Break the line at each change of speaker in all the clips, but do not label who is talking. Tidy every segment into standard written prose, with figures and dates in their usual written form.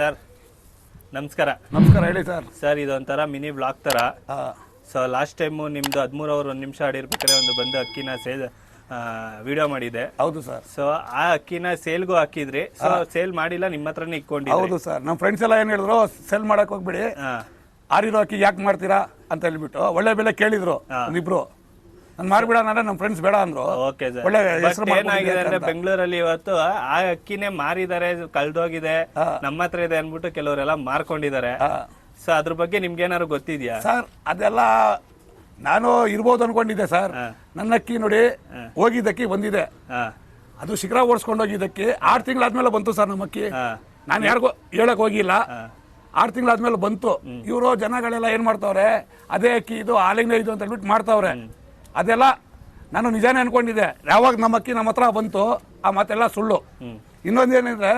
Sir ನಮಸ್ಕಾರ.
ನಮಸ್ಕಾರ, ಹೇಳಿ ಸರ್.
ಸರ್ ಇದೊಂಥರ ಮಿನಿ ಬ್ಲಾಗ್ ಥರ.
ಹಾಂ.
ಸೊ ಲಾಸ್ಟ್ ಟೈಮು ನಿಮ್ಮದು 13 ಅವರು 1 ನಿಮಿಷ ಆಡಿರ್ಬೇಕಾದ್ರೆ ಒಂದು ಬಂದು ಅಕ್ಕಿನ ವಿಡಿಯೋ ಮಾಡಿದೆ.
ಹೌದು ಸರ್.
ಸೊ ಆ ಅಕ್ಕಿನ ಸೇಲ್ಗೂ ಹಾಕಿದ್ರಿ. ಸೊ ಸೇಲ್ ಮಾಡಿಲ್ಲ, ನಿಮ್ಮ ಹತ್ರನೇ ಇಟ್ಕೊಂಡಿದ್ರಿ.
ಹೌದು ಸರ್. ನಮ್ಮ ಫ್ರೆಂಡ್ಸ್ ಎಲ್ಲ ಏನು ಹೇಳಿದ್ರು, ಸೆಲ್ ಮಾಡಕ್ ಹೋಗ್ಬಿಡಿ, ಆರಿರೋ ಅಕ್ಕಿ ಯಾಕೆ ಮಾಡ್ತೀರಾ ಅಂತ ಹೇಳ್ಬಿಟ್ಟು ಒಳ್ಳೆ ಬೆಲೆ ಕೇಳಿದ್ರು ಒಂದಿಬ್ರು. ನಾನು ಮಾರ್ಬಿಡೋಣ ಅಂದ್ರೆ ನಮ್ಮ ಫ್ರೆಂಡ್ಸ್ ಬೇಡ ಅಂದ್ರು.
Okay sir.
ಒಳ್ಳೆ ಹೆಸರು
ಏನಾಗಿದೆ ಅಂದ್ರೆ ಬೆಂಗಳೂರಲ್ಲಿ ಇವತ್ತು ಆ ಅಕ್ಕಿನೇ ಮಾರಿದ್ದಾರೆ, ಕಳ್ದೋಗಿದೆ, ನಮ್ಮ ಹತ್ರ ಇದೆ ಅನ್ಬಿಟ್ಟು ಕೆಲವರೆಲ್ಲ ಮಾರ್ಕೊಂಡಿದ್ದಾರೆ. ಸೊ ಅದ್ರ ಬಗ್ಗೆ ನಿಮ್ಗೆ ಏನಾದ್ರು ಗೊತ್ತಿದ್ಯಾ
ಸರ್? ಅದೆಲ್ಲ ನಾನು ಇರ್ಬೋದು ಅನ್ಕೊಂಡಿದ್ದೆ ಸರ್. ನನ್ನ ಅಕ್ಕಿ ನೋಡಿ, ಹೋಗಿದ್ದಕ್ಕಿ ಬಂದಿದೆ, ಅದು ಶಿಖರ ಓಡಿಸ್ಕೊಂಡು ಹೋಗಿದ್ದಕ್ಕಿ 6 ತಿಂಗಳಾದ್ಮೇಲೆ ಬಂತು ಸರ್ ನಮ್ಮ ಅಕ್ಕಿ. ನಾನು ಯಾರಿಗೂ ಹೇಳಕ್ ಹೋಗಿಲ್ಲ, 6 ತಿಂಗಳಾದ್ಮೇಲೆ ಬಂತು. ಇವರು ಜನಗಳೆಲ್ಲ ಏನ್ ಮಾಡ್ತಾವ್ರೆ, ಅದೇ ಅಕ್ಕಿ ಇದು ಹಾಲಿನ ಇದು ಅಂತ ಹೇಳ್ಬಿಟ್ಟು ಮಾಡ್ತಾವ್ರೆ. ಅದೆಲ್ಲ ನಾನು ನಿಜಾನೇ ಅನ್ಕೊಂಡಿದ್ದೆ. ಯಾವಾಗ ನಮ್ಮ ಅಕ್ಕಿ ನಮ್ಮ ಹತ್ರ ಬಂತು ಆ ಮಾತೆಲ್ಲ ಸುಳ್ಳು. ಇನ್ನೊಂದೇನಿದ್ರೆ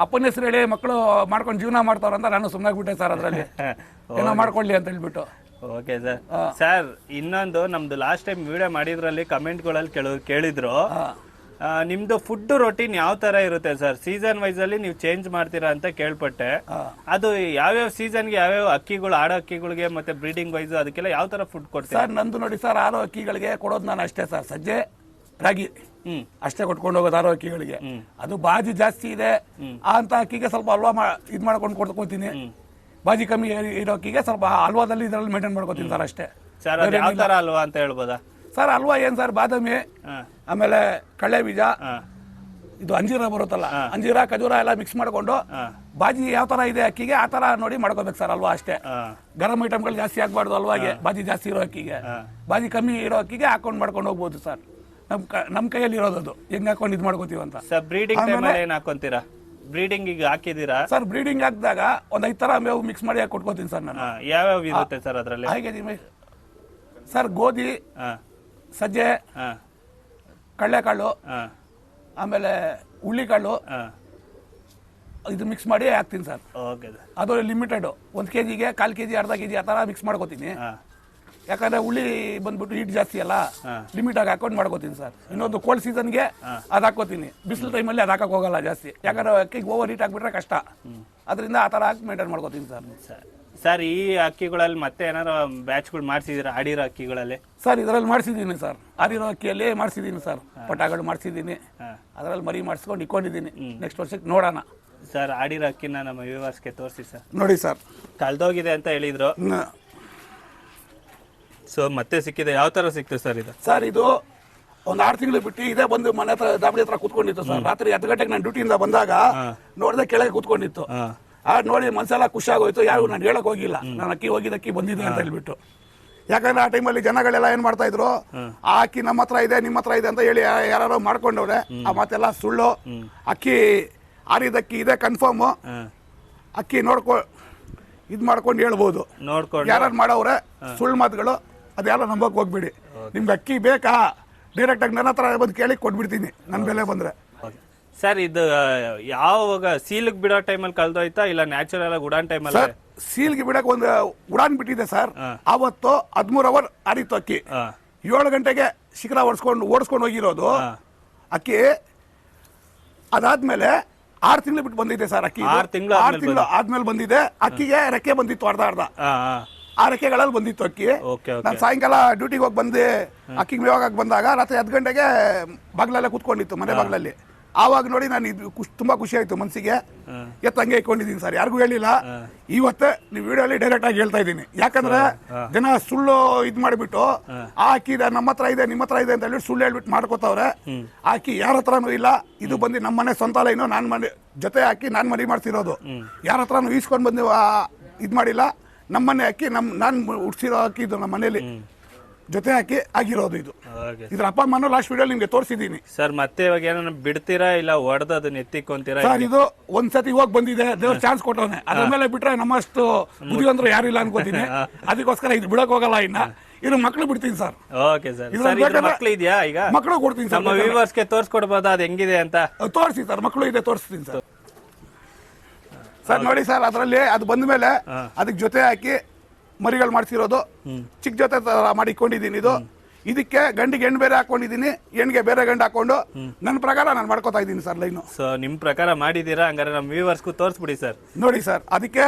ಅಪ್ಪನ ಹೆಸರು ಹೇಳಿ ಮಕ್ಕಳು ಮಾಡ್ಕೊಂಡು ಜೀವನ ಮಾಡ್ತಾವ್ರ ಅಂತ ನಾನು ಸುಮ್ಮನಾಗ್ಬಿಟ್ಟೆ ಸರ್. ಅದರಲ್ಲಿ ಏನೋ ಮಾಡ್ಕೊಳ್ಳಿ ಅಂತ ಹೇಳ್ಬಿಟ್ಟು.
Okay sir. ಸರ್ ಇನ್ನೊಂದು, ನಮ್ದು ಲಾಸ್ಟ್ ಟೈಮ್ ವಿಡಿಯೋ ಮಾಡಿದ್ರಲ್ಲಿ ಕಮೆಂಟ್ಗಳಲ್ಲಿ ಕೆಲವರು ಕೇಳಿದ್ರು, ನಿಮ್ದು ಫುಡ್ ರೊಟೀನ್ ಯಾವ ತರ ಇರುತ್ತೆ ಸರ್? ಸೀಸನ್ ವೈಸ್ ಅಲ್ಲಿ ನೀವು ಚೇಂಜ್ ಮಾಡ್ತೀರಾ ಅಂತ ಕೇಳ್ಪಟ್ಟೆ. ಅದು ಯಾವ್ಯಾವ ಸೀಸನ್ಗೆ ಯಾವ್ಯಾವ ಅಕ್ಕಿಗಳು, ಆಡೋ ಅಕ್ಕಿಗಳಿಗೆ ಮತ್ತೆ ಬ್ರೀಡಿಂಗ್ ವೈಸ್ ಅದಕ್ಕೆಲ್ಲ ಯಾವ ತರ ಫುಡ್ ಕೊಡ್ತೀರಾ
ಸರ್? ನಂದು ನೋಡಿ ಸರ್, ಆರೋ ಅಕ್ಕಿಗಳಿಗೆ ಕೊಡೋದು ನಾನು ಅಷ್ಟೇ ಸರ್, ಸಜ್ಜೆ ರಾಗಿ ಅಷ್ಟೇ ಕೊಟ್ಕೊಂಡು ಹೋಗೋದು ಆರೋ ಅಕ್ಕಿಗಳಿಗೆ. ಅದು ಬಾಜಿ ಜಾಸ್ತಿ ಇದೆ ಅಂತ ಅಕ್ಕಿಗೆ ಸ್ವಲ್ಪ ಹಲ್ವಾ ಇದ್ ಮಾಡ್ಕೊಂಡು ಕೊಡ್ಕೋತೀನಿ. ಬಾಜಿ ಕಮ್ಮಿ ಇರೋ ಅಕ್ಕಿಗೆ ಸ್ವಲ್ಪ ಹಲ್ವಾದಲ್ಲಿ ಇದರಲ್ಲಿ ಮೇಂಟೈನ್ ಮಾಡ್ಕೋತೀನಿ ಸರ್ ಅಷ್ಟೇ.
ಸರ್ ಯಾವ ತರ ಹಲ್ವಾ ಅಂತ ಹೇಳ್ಬೋದಾ
ಸರ್? ಹಲ್ವಾ ಏನ್ ಸರ್, ಬಾದಾಮಿ, ಆಮೇಲೆ ಕಳ್ಳೆ ಬೀಜ, ಇದು ಅಂಜೀರ ಬರುತ್ತಲ್ಲ, ಅಂಜೀರ ಖಜೂರ ಎಲ್ಲ ಮಿಕ್ಸ್ ಮಾಡ್ಕೊಂಡು ಬಾಜಿ ಯಾವ ತರ ಇದೆ ಅಕ್ಕಿಗೆ ಆ ತರ ನೋಡಿ ಮಾಡ್ಕೋಬೇಕು ಸರ್ ಹಲ್ವಾ ಅಷ್ಟೇ. ಗರಂ ಐಟಮ್ಗಳು ಜಾಸ್ತಿ ಹಾಕ್ಬಾರ್ದು ಹಲ್ವಾಗೆ. ಬಾಜಿ ಜಾಸ್ತಿ ಇರೋ ಅಕ್ಕಿಗೆ, ಬಾಜಿ ಕಮ್ಮಿ ಇರೋ ಅಕ್ಕಿಗೆ ಹಾಕೊಂಡು ಮಾಡ್ಕೊಂಡು ಹೋಗ್ಬೋದು ಸರ್. ನಮ್ ಕೈಯಲ್ಲಿ ಇರೋದು ಹೆಂಗ್ ಹಾಕೊಂಡು ಇದು ಮಾಡ್ಕೋತೀವಿ ಅಂತ.
ಸರ್ ಬ್ರೀಡಿಂಗ್ ಟೈಮಲ್ಲಿ ಏನ್ ಹಾಕೊಂತೀರಾ? ಬ್ರೀಡಿಂಗ್ ಈಗ ಹಾಕಿದೀರಾ
ಸರ್? ಬ್ರೀಡಿಂಗ್ ಹಾಕಿದಾಗ ಒಂದ್ 5 ತರ ಮೇವು ಮಿಕ್ಸ್ ಮಾಡಿ ಕೊಟ್ಕೋತೀನಿ ಸರ್ ನಾನು.
ಯಾವ್ಯಾವ ಇರುತ್ತೆ ಸರ್ ಅದರಲ್ಲಿ?
ಹಾಗೆ ಸರ್, ಗೋಧಿ, ಸಜ್ಜೆ, ಕಡಲೆಕಾಳು, ಆಮೇಲೆ ಹುಳ್ಳಿಕಾಳು, ಇದು ಮಿಕ್ಸ್ ಮಾಡಿ ಹಾಕ್ತೀನಿ ಸರ್. ಅದು ಲಿಮಿಟೆಡ್, 1 kg, 1/4 kg, ಅರ್ಧ kg ಆ ಥರ ಮಿಕ್ಸ್ ಮಾಡ್ಕೋತೀನಿ. ಯಾಕಂದ್ರೆ ಹುಳಿ ಬಂದ್ಬಿಟ್ಟು ಹೀಟ್ ಜಾಸ್ತಿ ಅಲ್ಲ, ಲಿಮಿಟ್ ಆಗಿ ಹಾಕೊಂಡು ಮಾಡ್ಕೋತೀನಿ ಸರ್. ಇನ್ನೊಂದು ಕೋಲ್ಡ್ ಸೀಸನ್ಗೆ ಅದು ಹಾಕೋತೀನಿ. ಬಿಸಿಲು ಟೈಮಲ್ಲಿ ಅದು ಹಾಕಕ್ ಹೋಗಲ್ಲ ಜಾಸ್ತಿ, ಯಾಕಂದ್ರೆ ಅಕ್ಕಿಗೆ ಓವರ್ ಹೀಟ್ ಹಾಕ್ಬಿಟ್ರೆ ಕಷ್ಟ. ಅದರಿಂದ ಆ ಥರ ಹಾಕಿ ಮೇಂಟೈನ್ ಮಾಡ್ಕೋತೀನಿ ಸರ್.
ಸರ್ ಈ ಅಕ್ಕಿಗಳಲ್ಲಿ ಮತ್ತೆ ಏನಾರು ಬ್ಯಾಚ್ಗಳು ಮಾಡಿಸಿದೀರಾ ಆಡಿರೋ ಅಕ್ಕಿಗಳಲ್ಲಿ?
ಸರ್ ಇದರಲ್ಲಿ ಮಾಡಿಸಿದ್ದೀನಿ ಸರ್, ಆಡಿರೋ ಅಕ್ಕಿಯಲ್ಲಿ ಮಾಡಿಸಿದ್ದೀನಿ ಸರ್. ಪಟಾಗಳು ಮಾಡಿಸಿದ್ದೀನಿ, ಅದರಲ್ಲಿ ಮರಿ ಮಾಡಿಸ್ಕೊಂಡು ಇಟ್ಕೊಂಡಿದ್ದೀನಿ. ನೆಕ್ಸ್ಟ್ ವರ್ಷಕ್ಕೆ ನೋಡೋಣ
ಸರ್. ಆಡಿರೋ ಅಕ್ಕಿನ ನಮ್ಮ ವ್ಯೂವರ್ಸ್ಗೆ ತೋರಿಸಿ ಸರ್.
ನೋಡಿ ಸರ್,
ಕಳ್ದೋಗಿದೆ ಅಂತ ಹೇಳಿದ್ರು. ಸೊ ಮತ್ತೆ ಸಿಕ್ಕಿದೆ, ಯಾವ ತರ ಸಿಕ್ತು ಸರ್ ಇದು?
ಸರ್ ಇದು ಒಂದು 6 ತಿಂಗಳು ಬಿಟ್ಟು ಇದೇ ಬಂದು ಮನೆ ಹತ್ರ ದಾಬಡಿ ಹತ್ರ ಕೂತ್ಕೊಂಡಿತ್ತು ಸರ್. ರಾತ್ರಿ 10 ಗಂಟೆಗೆ ನಾನು ಡ್ಯೂಟಿಯಿಂದ ಬಂದಾಗ ನೋಡಿದೆ ಕೆಳಗೆ ಕೂತ್ಕೊಂಡಿತ್ತು. ನೋಡಿ ಮನ್ಸೆಲ್ಲ ಖುಷಿ ಆಗೋಯ್ತು. ಯಾರು ನಾನು ಹೇಳಕ್ ಹೋಗಿಲ್ಲ, ನಾನು ಅಕ್ಕಿ ಹೋಗಿದ್ದಕ್ಕಿ ಬಂದಿದ್ದೆ ಅಂತ ಹೇಳ್ಬಿಟ್ಟು. ಯಾಕಂದ್ರೆ ಆ ಟೈಮಲ್ಲಿ ಜನಗಳೆಲ್ಲ ಏನ್ ಮಾಡ್ತಾ ಇದ್ರು, ಆ ಅಕ್ಕಿ ನಮ್ಮ ಹತ್ರ ಇದೆ ನಿಮ್ಮ ಹತ್ರ ಇದೆ ಅಂತ ಹೇಳಿ ಯಾರು ಮಾಡ್ಕೊಂಡವ್ರೆ. ಆ ಮಾತೆಲ್ಲ ಸುಳ್ಳು. ಅಕ್ಕಿ ಆರಿದಕ್ಕಿ ಇದೆ ಕನ್ಫರ್ಮ್. ಅಕ್ಕಿ ಇದ್ ಮಾಡ್ಕೊಂಡು ಹೇಳ್ಬೋದು. ಯಾರು ಮಾಡವ್ರೆ ಸುಳ್ಳು ಮಾತುಗಳು, ಅದ್ಯಾರೋ ನಂಬಕ್ ಹೋಗ್ಬಿಡಿ. ನಿಮ್ಗೆ ಅಕ್ಕಿ ಬೇಕಾ, ಡೈರೆಕ್ಟ್ ಆಗಿ ನನ್ನ ಹತ್ರ ಬಂದು ಕೇಳಿ ಕೊಟ್ಬಿಡ್ತೀನಿ ನನ್ನ ಬೆಲೆ ಬಂದ್ರೆ.
ಸರ್ ಇದು ಯಾವಾಗ ಸೀಲ್ಗೆ ಬಿಡೋ ಟೈಮಲ್ಲಿ ಕಳ್ದೋಯ್ತಾ ಇಲ್ಲ ನ್ಯಾಚುರಲ್ ಆಗಿ ಉಡಾನ್ ಟೈಮಲ್ಲಿ?
ಸೀಲ್ಗೆ ಬಿಡಕ್ ಒಂದು ಉಡಾನ್ ಬಿಟ್ಟಿದೆ ಸರ್. ಅವತ್ತು 13 ಅವರ್ ಆಡಿತ್ತು ಅಕ್ಕಿ. 7 ಗಂಟೆಗೆ ಶಿಖರ ಓಡಿಸ್ಕೊಂಡು ಹೋಗಿರೋದು ಅಕ್ಕಿ. ಅದಾದ್ಮೇಲೆ 6 ತಿಂಗಳು ಬಿಟ್ಟು ಬಂದಿದೆ ಸರ್ ಅಕ್ಕಿ.
6 ತಿಂಗಳು
ಆದ್ಮೇಲೆ ಬಂದಿದೆ. ಅಕ್ಕಿಗೆ ರೆಕ್ಕೆ ಬಂದಿತ್ತು ಅರ್ಧ. ಆ ರೆಕ್ಕೆಗಳಲ್ಲಿ ಬಂದಿತ್ತು ಅಕ್ಕಿ. ನಾನು ಸಾಯಂಕಾಲ ಡ್ಯೂಟಿಗೆ ಹೋಗಿ ಬಂದು ಅಕ್ಕಿಗೆ ಮೇವಾಗ ಬಂದಾಗ ರಾತ್ರಿ 10 ಗಂಟೆಗೆ ಬಾಗ್ಲಲ್ಲೇ ಕೂತ್ಕೊಂಡಿತ್ತು, ಮನೆ ಬಾಗ್ಲಲ್ಲಿ. ಆವಾಗ ನೋಡಿ ನಾನು ಇದು ತುಂಬಾ ಖುಷಿ ಆಯ್ತು ಮನ್ಸಿಗೆ. ಹಂಗೆ ಇಟ್ಕೊಂಡಿದ್ದೀನಿ ಸರ್, ಯಾರಿಗೂ ಹೇಳಿಲ್ಲ. ಇವತ್ತೇ ನೀವು ವಿಡಿಯೋಲಿ ಡೈರೆಕ್ಟ್ ಆಗಿ ಹೇಳ್ತಾ ಇದ್ದೀನಿ. ಯಾಕಂದ್ರೆ ಜನ ಸುಳ್ಳು ಇದ್ ಮಾಡಿಬಿಟ್ಟು ಆ ಅಕ್ಕಿ ನಮ್ಮ ಹತ್ರ ಇದೆ ನಿಮ್ಮ ಹತ್ರ ಇದೆ ಅಂತ ಹೇಳಿ ಸುಳ್ಳು ಹೇಳ್ಬಿಟ್ಟು ಮಾಡ್ಕೋತಾವ್ರೆ. ಆ ಅಕ್ಕಿ ಯಾರ ಹತ್ರನೂ ಇಲ್ಲ. ಇದು ಬಂದು ನಮ್ಮ ಮನೆ ಸ್ವಂತ ಲೈನು, ನಾನು ಮನೆ ಜೊತೆ ಹಾಕಿ ನಾನು ಮರಿ ಮಾಡ್ತಿರೋದು. ಯಾರ ಹತ್ರನೂ ಈಸ್ಕೊಂಡು ಬಂದು ಇದ್ ಮಾಡಿಲ್ಲ. ನಮ್ಮನೆ ಅಕ್ಕಿ ನಾನು ಉಡ್ಸಿರೋ ಅಕ್ಕಿ ಇದು, ನಮ್ಮ ಮನೇಲಿ ಜೊತೆ ಹಾಕಿ ಆಗಿರೋದು ಇದು. ಇದ್ರ ಅಪ್ಪ ಅಮ್ಮನೂ ಲಾಸ್ಟ್ ವಿಡಿಯೋ ನಿಮ್ಗೆ ತೋರಿಸಿದೀನಿ
ಸರ್. ಮತ್ತೆ ಇವಾಗ ಏನೋ ಬಿಡ್ತೀರಾ ಇಲ್ಲ ಹೊಡೆದು ಅದನ್ನ ಎತ್ತಿಕೊಂತೀರಾ
ಸರ್? ಇದು ಒಂದ್ಸತಿ ಹೋಗಿ ಬಂದಿದೆ, ದೇವ್ರ ಚಾನ್ಸ್ ಕೊಟ್ಟವನೆ. ಅದ್ರ ಮೇಲೆ ಬಿಟ್ರೆ ನಮ್ಮಷ್ಟು ಬುದ್ಧಿವಂತರು ಯಾರು ಇಲ್ಲ ಅನ್ಕೋತೀನಿ. ಅದಕ್ಕೋಸ್ಕರ ಇದು ಬಿಡಕ್ ಹೋಗಲ್ಲ. ಇನ್ನು ಮಕ್ಳು ಬಿಡ್ತೀನಿ ಸರ್.
Okay sir. ಮಕ್ಳು ಇದೆಯಾ ಈಗ?
ಮಕ್ಳು ಕೊಡ್ತೀನಿ ಸರ್.
ನಮ್ಮ ವ್ಯೂವರ್ಸ್ಗೆ ತೋರಿಸ್ಕೊಡ್ಬೋದಾ ಅದು ಹೆಂಗಿದೆ ಅಂತ?
ತೋರಿಸಿ ಸರ್, ಮಕ್ಳು ಇದೆ ತೋರಿಸ್ತೀನಿ ಸರ್. ಸರ್ ನೋಡಿ ಸರ್, ಅದರಲ್ಲಿ ಅದು ಬಂದ ಮೇಲೆ ಅದಕ್ಕೆ ಜೊತೆ ಹಾಕಿ ಮರಿಗಳು ಮಾಡ್ಸಿರೋದು ಚಿಕ್ಕ ಜೊತೆ ಮಾಡಿಕೊಂಡಿದ್ದೀನಿ. ಇದಕ್ಕೆ ಗಂಡಿಗೆ ಹೆಣ್ಣು ಬೇರೆ ಹಾಕೊಂಡಿದ್ದೀನಿ, ಹೆಣ್ಣಿಗೆ ಬೇರೆ ಗಂಡು ಹಾಕೊಂಡು ನನ್ನ ಪ್ರಕಾರ ನಾನು ಮಾಡ್ಕೋತಾ ಇದ್ದೀನಿ ಸರ್ ಲೈನು.
ಸೊ ನಿಮ್ಮ ಪ್ರಕಾರ ಮಾಡಿದ್ದೀರಾ, ಹಂಗಾರೆ ನಮ್ಮ ವ್ಯೂವರ್ಸ್ಗೂ ತೋರಿಸ್ಬಿಡಿ ಸರ್.
ನೋಡಿ ಸರ್, ಅದಕ್ಕೆ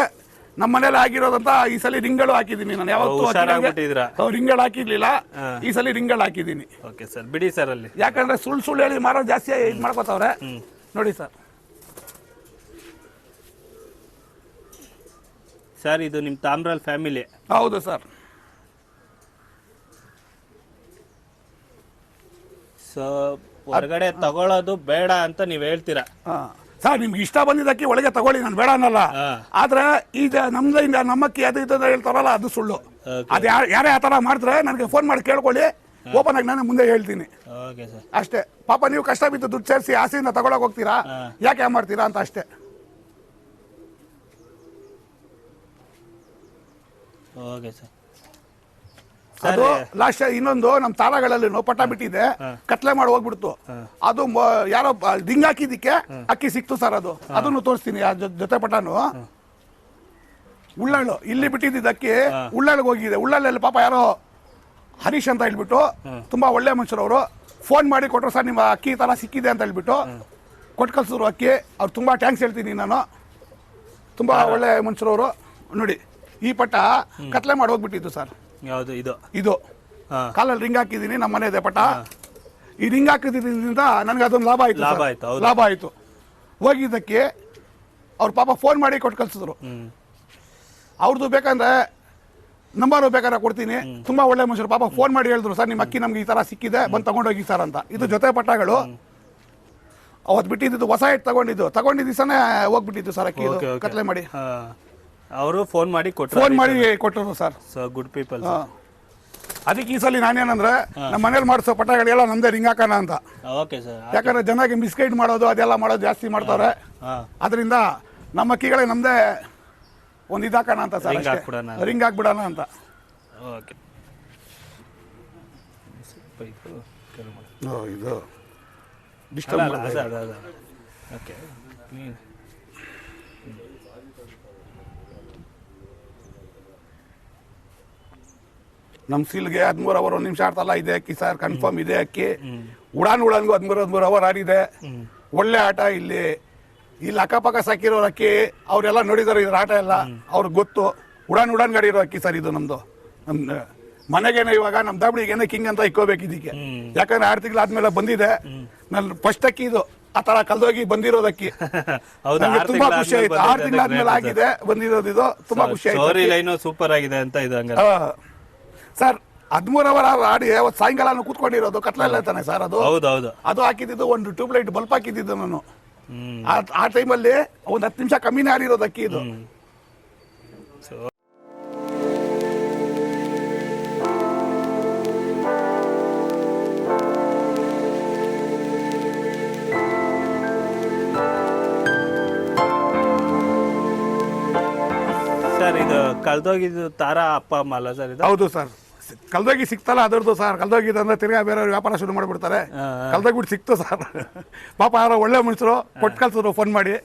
ನಮ್ಮ ಮನೇಲಿ ಆಗಿರೋದಂತ ಈ ಸಲ ರಿಂಗಳು ಹಾಕಿದ್ದೀನಿ ನಾನು. ಯಾವತ್ತೂ ರಿಂಗಳು ಹಾಕಿರ್ಲಿಲ್ಲ, ಈ ಸಲ ರಿಂಗಳು ಹಾಕಿದ್ದೀನಿ.
ಓಕೆ ಸರ್, ಬಿಡಿ ಸರ್ ಅಲ್ಲಿ.
ಯಾಕಂದ್ರೆ ಸುಳ್ಳು ಹೇಳಿ ಮಾರೋ ಜಾಸ್ತಿ ಇದು ಮಾಡ್ಕೋತಾವ್ರೆ. ನೋಡಿ ಸರ್.
ಸರ್ ಇದು ನಿಮ್ಮ ತಾಮ್ರಲ್ ಫ್ಯಾಮಿಲಿ?
ಹೌದು ಸರ್.
ಸೊ ಹೊರಗಡೆ ತಗೊಳ್ಳೋದು ಬೇಡ ಅಂತ ನೀವು ಹೇಳ್ತೀರಾ?
ಸರ್ ನಿಮ್ಗೆ ಇಷ್ಟ ಬಂದಿದ್ದಕ್ಕೆ ಒಳಗೆ ತಗೊಳ್ಳಿ, ನಾನು ಬೇಡ ಅನ್ನಲ್ಲ. ಆದ್ರೆ ಈಗ ನಮ್ಮಕ್ಕಿ ಅದು ಇದು ಹೇಳ್ತಾರಲ್ಲ, ಅದು ಸುಳ್ಳು. ಅದು ಯಾರೇ ಆ ಥರ ಮಾಡಿದ್ರೆ ನನಗೆ ಫೋನ್ ಮಾಡಿ ಕೇಳ್ಕೊಳ್ಳಿ, ಓಪನ್ ಆಗಿ ನಾನು ಮುಂದೆ ಹೇಳ್ತೀನಿ ಅಷ್ಟೇ. ಪಾಪ ನೀವು ಕಷ್ಟ ಬಿದ್ದು ದುಡ್ಡು ಸೇರಿಸಿ ಆಸೆಯಿಂದ ತಗೊಳಕ್ ಹೋಗ್ತೀರಾ, ಯಾಕೆ ಮಾಡ್ತೀರಾ ಅಂತ ಅಷ್ಟೇ.
Okay sir.
ಅದು ಲಾಸ್ಟ್ ಇನ್ನೊಂದು ನಮ್ಮ ತಾರಾಗಳಲ್ಲಿ ಪಟ ಬಿಟ್ಟಿದೆ, ಕತ್ಲೆ ಮಾಡಿ ಹೋಗ್ಬಿಡ್ತು. ಅದು ಯಾರೋ ದಿಂಗ್ ಹಾಕಿದ್ದಕ್ಕೆ ಅಕ್ಕಿ ಸಿಕ್ತು ಸರ್. ಅದನ್ನು ತೋರಿಸ್ತೀನಿ ಆ ಜೊತೆ ಪಟನು. ಉಳ್ಳಾಳು ಇಲ್ಲಿ ಬಿಟ್ಟಿದ್ದ ಅಕ್ಕಿ ಉಳ್ಳಾಳಿಗೆ ಹೋಗಿದೆ. ಉಳ್ಳಾಳಲ್ಲಿ ಪಾಪ ಯಾರೋ ಹರೀಶ್ ಅಂತ ಹೇಳ್ಬಿಟ್ಟು ತುಂಬಾ ಒಳ್ಳೆ ಮನುಷ್ಯರವರು ಫೋನ್ ಮಾಡಿ ಕೊಟ್ಟರು, ಸರ್ ನಿಮ್ಮ ಅಕ್ಕಿ ತರ ಸಿಕ್ಕಿದೆ ಅಂತ ಹೇಳ್ಬಿಟ್ಟು ಕೊಟ್ಟು ಕಳ್ಸಿದ್ರು ಅಕ್ಕಿ. ಅವ್ರು ತುಂಬಾ ಟ್ಯಾಂಕ್ಸ್ ಹೇಳ್ತೀನಿ ನಾನು, ತುಂಬಾ ಒಳ್ಳೆ ಮನುಷ್ಯರವರು. ನೋಡಿ ಈ ಪಟ ಕತ್ಲೆ ಮಾಡಿ ಹೋಗ್ಬಿಟ್ಟಿತ್ತು ಸರ್.
ಯಾವುದು ಇದು?
ಇದು ಕಾಲಲ್ಲಿ ರಿಂಗ್ ಹಾಕಿದ್ದೀನಿ, ನಮ್ಮ ಮನೆ ಇದೆ ಪಟ. ಈ ರಿಂಗ್ ಹಾಕಿದ್ರಿಂದ ನನಗೆ ಅದೊಂದು ಲಾಭ ಆಯ್ತು. ಹೋಗಿದ್ದಕ್ಕೆ ಅವ್ರ ಪಾಪ ಫೋನ್ ಮಾಡಿ ಕೊಟ್ಟು ಕಳ್ಸಿದ್ರು. ಅವ್ರದ್ದು ಬೇಕಂದ್ರೆ ನಂಬರ್ ಬೇಕಾದ್ರೆ ಕೊಡ್ತೀನಿ, ತುಂಬಾ ಒಳ್ಳೆ ಮನುಷ್ಯರು. ಪಾಪ ಫೋನ್ ಮಾಡಿ ಹೇಳಿದ್ರು, ಸರ್ ನಿಮ್ಮ ಅಕ್ಕಿ ನಮ್ಗೆ ಈ ತರ ಸಿಕ್ಕಿದೆ, ಬಂದು ತಗೊಂಡೋಗಿ ಸರ್ ಅಂತ. ಇದು ಜೊತೆ ಪಟ್ಟಗಳು ಅವತ್ತು ಬಿಟ್ಟಿದ್ದು, ಹೊಸ ಹಿಟ್ಟು ತಗೊಂಡಿದ್ದ ದಿವಸನೇ ಹೋಗ್ಬಿಟ್ಟಿದ್ದು ಸರ್ ಅಕ್ಕಿ ಕತ್ಲೆ ಮಾಡಿ.
ಅವರು ಫೋನ್ ಮಾಡಿ
ಕೊಟ್ಟರು ಸರ್.
So good people.
ಅದಕ್ಕೆ ಈ ಸಲ ನಾನೇನಂದ್ರೆ ನಮ್ಮ ಮನೇಲಿ ಮಾಡಿಸೋ ಪಟಗಳೆಲ್ಲ ನಮ್ದೇ ರಿಂಗ್ ಹಾಕೋಣ ಅಂತ. ಯಾಕಂದ್ರೆ ಜನಕ್ಕೆ ಮಿಸ್ಗೈಡ್ ಮಾಡೋದು ಅದೆಲ್ಲ ಮಾಡೋದು ಜಾಸ್ತಿ ಮಾಡ್ತಾರೆ. ಅದರಿಂದ ನಮ್ಮ ಅಕ್ಕಿಗಳೇ ನಮ್ದೇ ಒಂದು ಇದಾಕೋಣ ಅಂತ ಸರ್, ರಿಂಗ್ ಹಾಕ್ಬಿಡೋಣ ಅಂತ. ಇದು ಡಿಸ್ಟರ್ಬ್ ನಮ್ಮ ಸೀಲ್ಗೆ 13 ಅವರ್ 1 ನಿಮಿಷ ಆಡ್ತಲ್ಲ ಇದೆ ಅಕ್ಕಿ ಸರ್, ಕನ್ಫರ್ಮ್ ಇದೆ ಅಕ್ಕಿ. ಉಡಾನ್ಗೂ 13 ಅವರ್ ಆಡಿದೆ. ಒಳ್ಳೆ ಆಟ. ಇಲ್ಲಿ ಅಕ್ಕಪಕ್ಕ ಸಾಕಿರೋ ಅಕ್ಕಿ ಅವರೆಲ್ಲ ನೋಡಿದಾರೆ ಇದ್ರ ಆಟ ಎಲ್ಲ, ಅವ್ರಿಗೆ ಗೊತ್ತು. ಉಡಾನ್ ಗಾಡಿ ಇರೋ ಅಕ್ಕಿ ಸರ್ ಇದು ನಮ್ದು. ನಮ್ ಮನೆಗೇನೆ ಇವಾಗ ನಮ್ಮ ದಾಬಡಿಗೇನೆ ಕಿಂಗ್ ಅಂತ ಇಕ್ಕೋಬೇಕು ಇದಕ್ಕೆ. ಯಾಕಂದ್ರೆ 6 ತಿಂಗಳಾದ್ಮೇಲೆ ಬಂದಿದೆ ನನ್ನ ಫಸ್ಟ್ ಅಕ್ಕಿ ಇದು. ಆ ತರ ಕಲ್ದೋಗಿ ಬಂದಿರೋದಕ್ಕಿ ನಂಗೆ ತುಂಬಾ ಖುಷಿ ಆಯ್ತು. 6 ತಿಂಗಳಾದ್ಮೇಲೆ ಆಗಿದೆ ಬಂದಿರೋದು, ಇದು ತುಂಬಾ ಖುಷಿ ಆಯ್ತು.
ಸೂಪರ್ ಆಗಿದೆ ಅಂತ ಇದು
ಸರ್. 13 ಅವರ್ ಆಡಿ ಅವತ್ತು ಸಾಯಂಕಾಲ ಕೂತ್ಕೊಂಡಿರೋದು ಕತ್ಲೆಲ್ಲ ತಾನೆ ಸರ್. ಅದು ಹಾಕಿದ್ದು ಒಂದು ಟ್ಯೂಬ್ ಲೈಟ್ ಬಲ್ಪ್ ಹಾಕಿದ್ದು ನಾನು. ಆ ಟೈಮಲ್ಲಿ ಒಂದು 10 ನಿಮಿಷ ಕಮ್ಮಿನೇ ಆಡಿರೋದು ಅಕ್ಕಿ ಇದು.
ಸರ್ ಇದು ಕಲ್ದೋಗಿದ್ದು ತಾರಾ ಅಪ್ಪ ಅಮ್ಮ ಅಲ್ಲ ಸರ್ ಇದು?
ಹೌದು ಸರ್. ಕಲ್ದೋಗಿ ಸಿಕ್ತಲ್ಲ ಅದರದ್ದು ಸರ್. ಕಲ್ದೋಗಿದ್ದಂದ್ರೆ ತಿರ್ಗಾ ಬೇರೆಯವ್ರು ವ್ಯಾಪಾರ ಶುರು ಮಾಡಿಬಿಡ್ತಾರೆ. ಕಲ್ದೋಗ್ಬಿಟ್ಟು ಸಿಕ್ತು ಸರ್. ಪಾಪ ಯಾರೋ ಒಳ್ಳೆ ಮನುಷ್ಯರು ಕೊಟ್ಟು ಕಳ್ಸಿದ್ರು ಫೋನ್ ಮಾಡಿ.